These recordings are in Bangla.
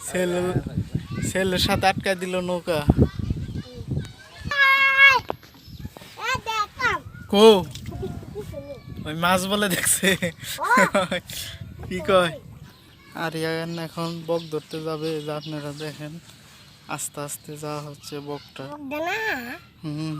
সেল সেলের সাথে আটকা দিল নৌকা। কো ওই মাছ বলে দেখছে কি কয়। আর এখন বক ধরতে যাবে, আপনারা দেখেন আস্তে আস্তে যাওয়া হচ্ছে বকটা। হুম হুম।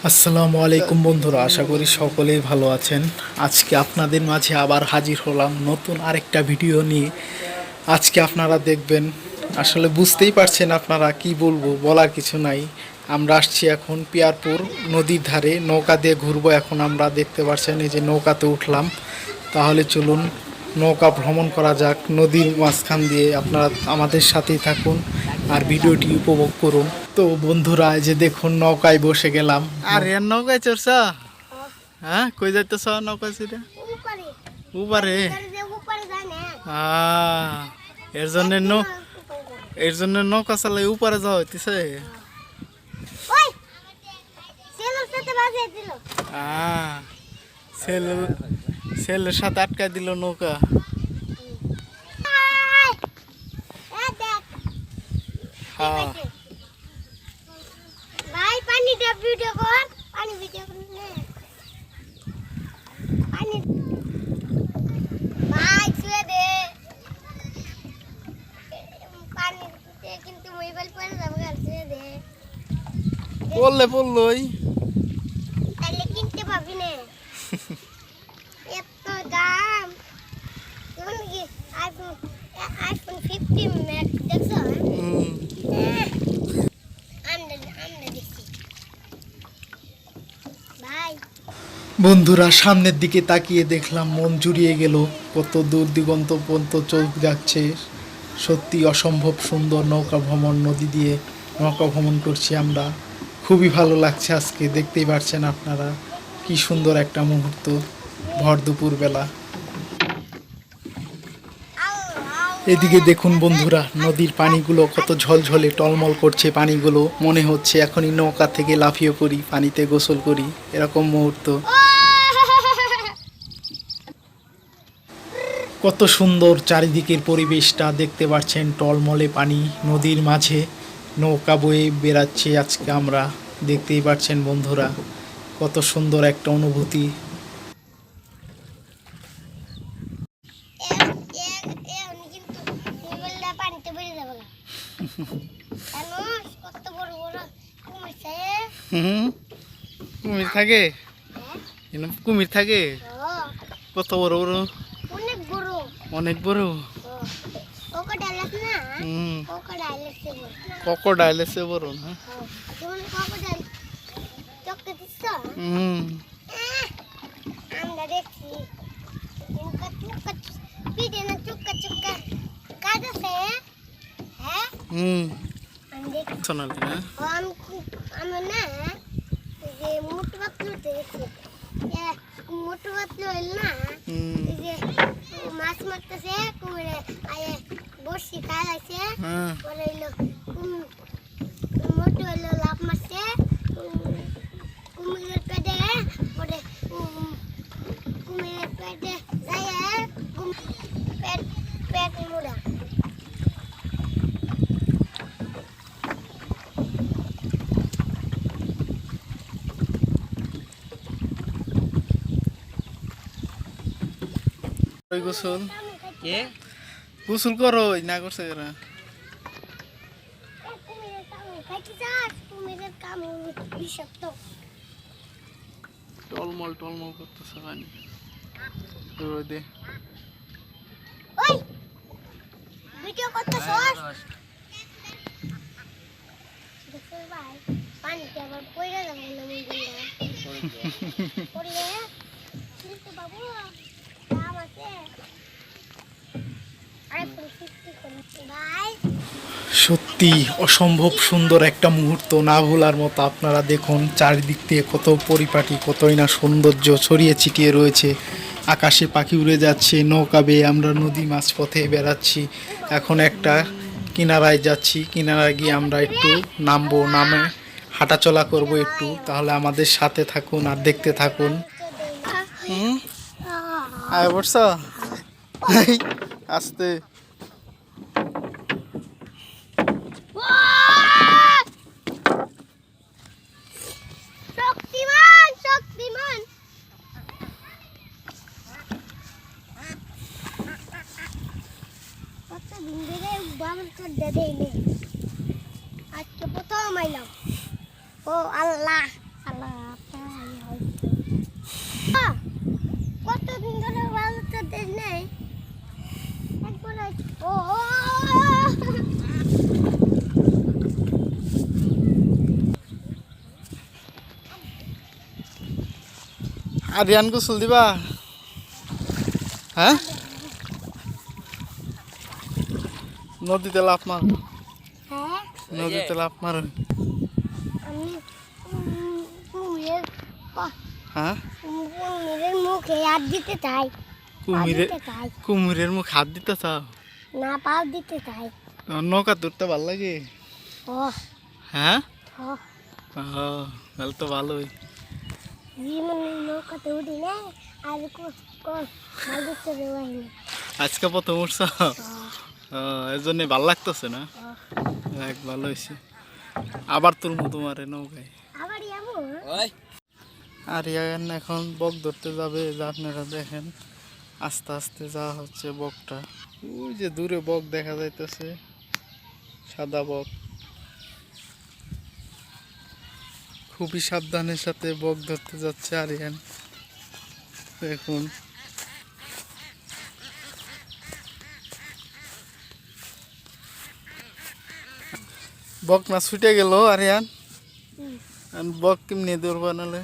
আসসালামু আলাইকুম বন্ধুরা, আশা করি সকলেই ভালো আছেন। আজকে আপনাদের মাঝে আবার হাজির হলাম নতুন আরেকটা ভিডিও নিয়ে। আজকে আপনারা দেখবেন, আসলে বুঝতেই পারছেন আপনারা, কি বলবো, বলার কিছু নাই। আমরা আসছি এখন পিয়ারপুর নদীর ধারে, নৌকা দিয়ে ঘুরবো। এখন আমরা দেখতে পাচ্ছেন এই যে নৌকাতে উঠলাম। তাহলে চলুন নৌকা ভ্রমণ করা যাক নদীর মাঝখান দিয়ে। আপনারা আমাদের সাথেই থাকুন আর ভিডিওটি উপভোগ করুন। তো বন্ধুরা, এই যে দেখুন নৌকায় বসে গেলাম। আর এর নৌকায় চড়ছ? হ্যাঁ, কই যাইতেছ নৌকা ছিল? উপরে। এর জন্য নৌকা চালাই উপরে যাওয়া হইতেছে। সেলের সাথে আটকা দিল নৌকা। হ্যাঁ ভাই পানি দে, ভিডিও কর, পানি ভিডিও কর নে পানি ভাই ছুঁয়ে দে পানি দে, কিন্তু মোবাইল পরে যাবে, আর ছুঁয়ে দে পড়লই তাহলে কিনতে পাবি না। এত দাম। তুমি কি আইফোন আইফোন 15 ম্যাক্স দেখছো? বন্ধুরা, সামনের দিকে তাকিয়ে দেখলাম, মন জুড়িয়ে গেল। কত দূর দিগন্ত পর্যন্ত চোখ যাচ্ছে। সত্যি অসম্ভব সুন্দর নৌকা ভ্রমণ, নদী দিয়ে নৌকা ভ্রমণ করছি আমরা। খুবই ভালো লাগছে আজকে, দেখতেই পারছেন আপনারা কি সুন্দর একটা মুহূর্ত ভর দুপুর বেলা। এদিকে দেখুন বন্ধুরা, নদীর পানিগুলো কত ঝলঝলে টলমল করছে। পানিগুলো মনে হচ্ছে এখনই নৌকা থেকে লাফিয়ে পড়ি, পানিতে গোসল করি, এরকম মুহূর্ত। কত সুন্দর চারিদিকের পরিবেশটা দেখতে পাচ্ছেন, টলমলে পানি, নদীর মাঝে নৌকা বয়ে বেড়াচ্ছে। আজকে আমরা দেখতেই পাচ্ছেন বন্ধুরা, কত সুন্দর একটা অনুভূতি। কুমির থাকে, কুমির থাকে কত বড় বড়, অনেক বড়। ক্রোকোডাইল আছে বড় না? আমরা দেখছি কাজ আছে। হ্যাঁ আমি দেখছি সোনালি না, আমি না যে মোটু পাতলু দেখছি, মোটু পাতলু হইল না, এই যে মাছ মারতেছে কুমিরে, আয়ে বসি খাই আছে, পরে হইলো মোটু হইলো লাভ মারছে কুমিরের পেটে, পরে কুমিরের পেটে যায় পেট পেট মুড়া। গোসল গোসল করো না করছে এরা? টলমল টলমল করতেছে পানি রোদে। ভিডিও করতেছস? ভাই পানিতে আবার পড়ে যাবে না, পড়লে কিন্তু বাবু দাম আছে। সত্যি অসম্ভব সুন্দর একটা মুহূর্ত, না ভোলার মতো। আপনারা দেখুন চারিদিক দিয়ে কত পরিপাটি, কতই না সৌন্দর্য ছড়িয়ে ছিটিয়ে রয়েছে। আকাশে পাখি উড়ে যাচ্ছে, নৌকা বেয়ে আমরা নদী মাঝপথে বেড়াচ্ছি। এখন একটা কিনারায় যাচ্ছি। কিনারায় গিয়ে আমরা একটু নামবো, নামে হাঁটাচলা করব একটু। তাহলে আমাদের সাথে থাকুন আর দেখতে থাকুন। হুম, আয় বর্ষ আসতে। শক্তিমান শক্তিমান কত দিন ধরে বাবুর কাঠ দেয় নেই, আজকে প্রথম আইলাম। ও আল্লাহ আল্লাহ কত দিন ধরে বাবুর কাঠ দেয় নেই একবার ও আরিয়ান গোসল দিবা? হ্যাঁ, নদীতে লাফ মার, হ্যাঁ নদীতে লাফ মার। আমি কুমিরের হ্যাঁ, কুমিরের মুখে হাত দিতে চাই, কুমিরে দিতে চাই কুমিরের মুখ হাত দিতে চাও? না পাও দিতে চাই। তোমার নৌকা ধরতে ভাল লাগে? ও হ্যাঁ, ও তাহলে তো ভালোই। জীবনে নৌকাতে উঠি না আর মাছ ধরতে যাইনি। আজকে প্রথম উঠছ, এর জন্য ভাল লাগতেছে না? এক ভালো হয়েছে। আবার তুলবো তোমারে নৌকায়। আবার এমন আর ইয়ান এখন বক ধরতে যাবে, যা আপনারা দেখেন আস্তে আস্তে যাওয়া হচ্ছে বকটা। ওই যে দূরে বক দেখা যাইতেছে, সাদা বক। খুবই সাবধানের সাথে বক ধরতে যাচ্ছে আরিয়ান এখন। বক না ছুটে গেল আরিয়ান, বক কেমনি ধরবা নালে?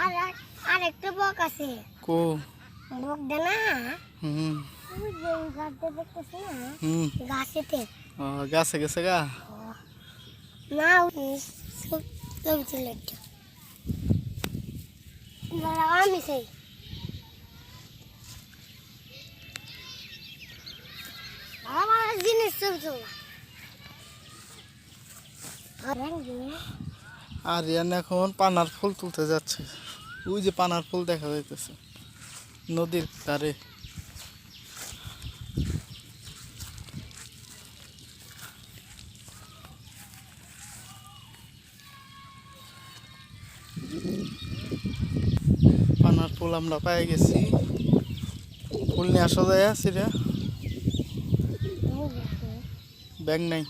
আর আর একটা বক আছে, কো? বক দেনা হুম ওই যে গাছটা দেখতেছি না, হুম, গাছেতে গাছে গেছে গা। না চলছিল আমি সেই আমার জিনিস চলছিল। আরিয়ান এখন পানার ফুল তুলতে যাচ্ছে। ওই যে পানার ফুল দেখা যাইতেছে নদীর ধারে। পানার ফুল আমরা পেয়ে গেছি। ফুল নিয়ে আসা যায় আছি রে, ব্যাগ নাই।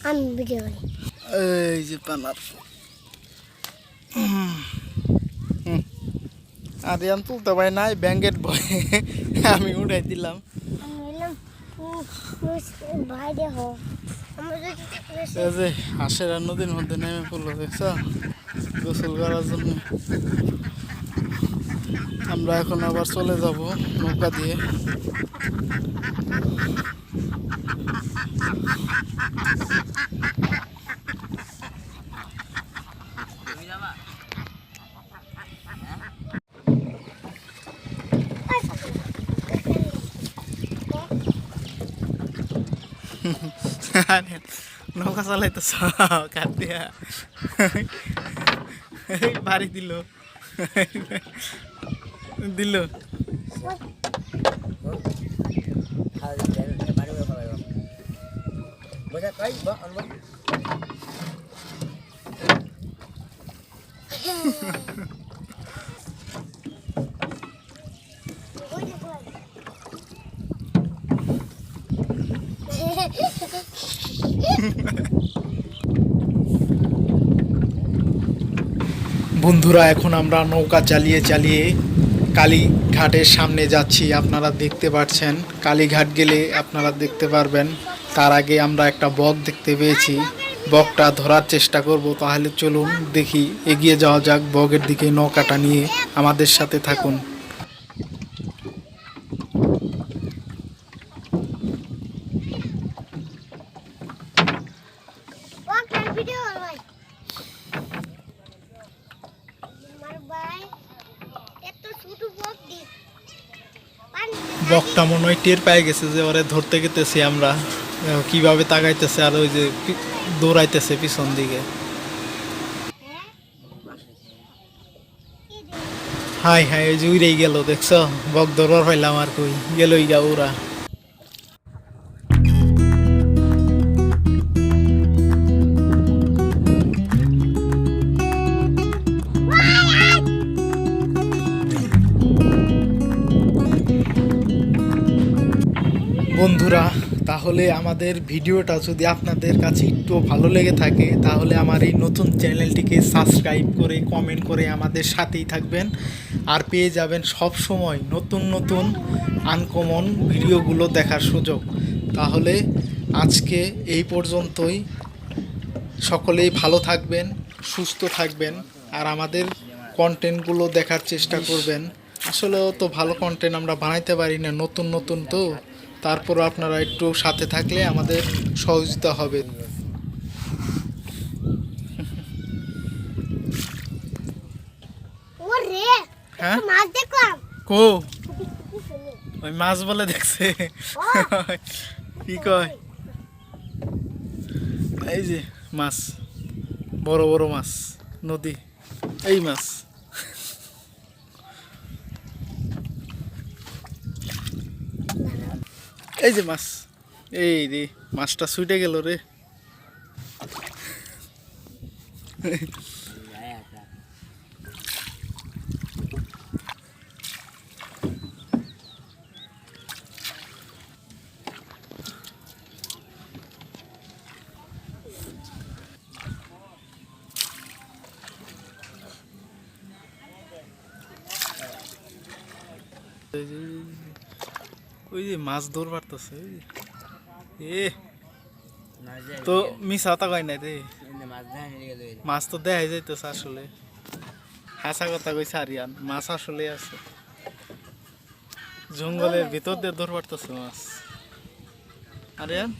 আমি ভিডিও করি। এই যে পানার ফুল। আরিয়ান তুলতে পারি নাই, ব্যাঙ্গের ভয়ে আমি উঠাই দিলাম। আমি বললাম বাইরে হোক এই যে হাঁসেরা নদীর মধ্যে নেমে পড়লো, দেখছ, গোসল করার জন্য। আমরা এখন আবার চলে যাব নৌকা দিয়ে। নৌকা চালাইতেছ কাট দিয়া, বাড়ি দিল দিল। বন্ধুরা এখন আমরা নৌকা চালিয়ে চালিয়ে কালীঘাটের সামনে যাচ্ছি। আপনারা দেখতে পাচ্ছেন, কালীঘাট গেলে আপনারা দেখতে পারবেন। তার আগে আমরা একটা বক দেখতে পেয়েছি, বকটা ধরার চেষ্টা করব। তাহলে চলুন দেখি, এগিয়ে যাওয়া যাক বকের দিকে। নৌকাটা নিয়ে আমাদের সাথে থাকুন। ভিডিও ভাই আমার ভাই এত ছোট বক দি পানি বকটা মনে হয় টের পেয়ে গেছে যে ওরে ধরতে গেতেছি আমরা, কিভাবে তাকাইতেছে আর ওই যে দৌড়াইতেছে পিছন দিকে। হাই হাই, ওই যে উড়েই গেল, দেখছো? বক ধরবার পাইলাম আর কই গেলই গা ওরা। বন্ধুরা, তাহলে আমাদের ভিডিওটা যদি আপনাদের কাছে একটু ভালো লেগে থাকে তাহলে আমার এই নতুন চ্যানেলটিকে সাবস্ক্রাইব করে কমেন্ট করে আমাদের সাথেই থাকবেন, আর পেয়ে যাবেন সব সময় নতুন নতুন আনকমন ভিডিওগুলো দেখার সুযোগ। তাহলে আজকে এই পর্যন্তই। সকলেই ভালো থাকবেন, সুস্থ থাকবেন, আর আমাদের কন্টেন্টগুলো দেখার চেষ্টা করবেন। আসলে তো ভালো কন্টেন্ট আমরা বানাইতে পারি না, নতুন নতুন তো, তারপরও আপনারা একটু সাথে থাকলে আমাদের সহযোগিতা হবে। ওরে হ্যাঁ, মাছ দেখলাম। কো ওই মাছ বলে দেখছে, কি কয়? এই যে মাছ, বড় বড় মাছ, নদী, এই মাছ। এই যে মাছ, এই রে মাছটা ছুটে গেল রে। ওই যে মাছ ধরবার তো এ তো মিশা তা কয় নাই রে, মাছ তো দেখাই যাইতেছে আসলে। হাসা কথা কইছে আরিয়ান, মাছ আসলে আছে জঙ্গলের ভিতর দিয়ে ধরবার তো মাছ। আরিয়ান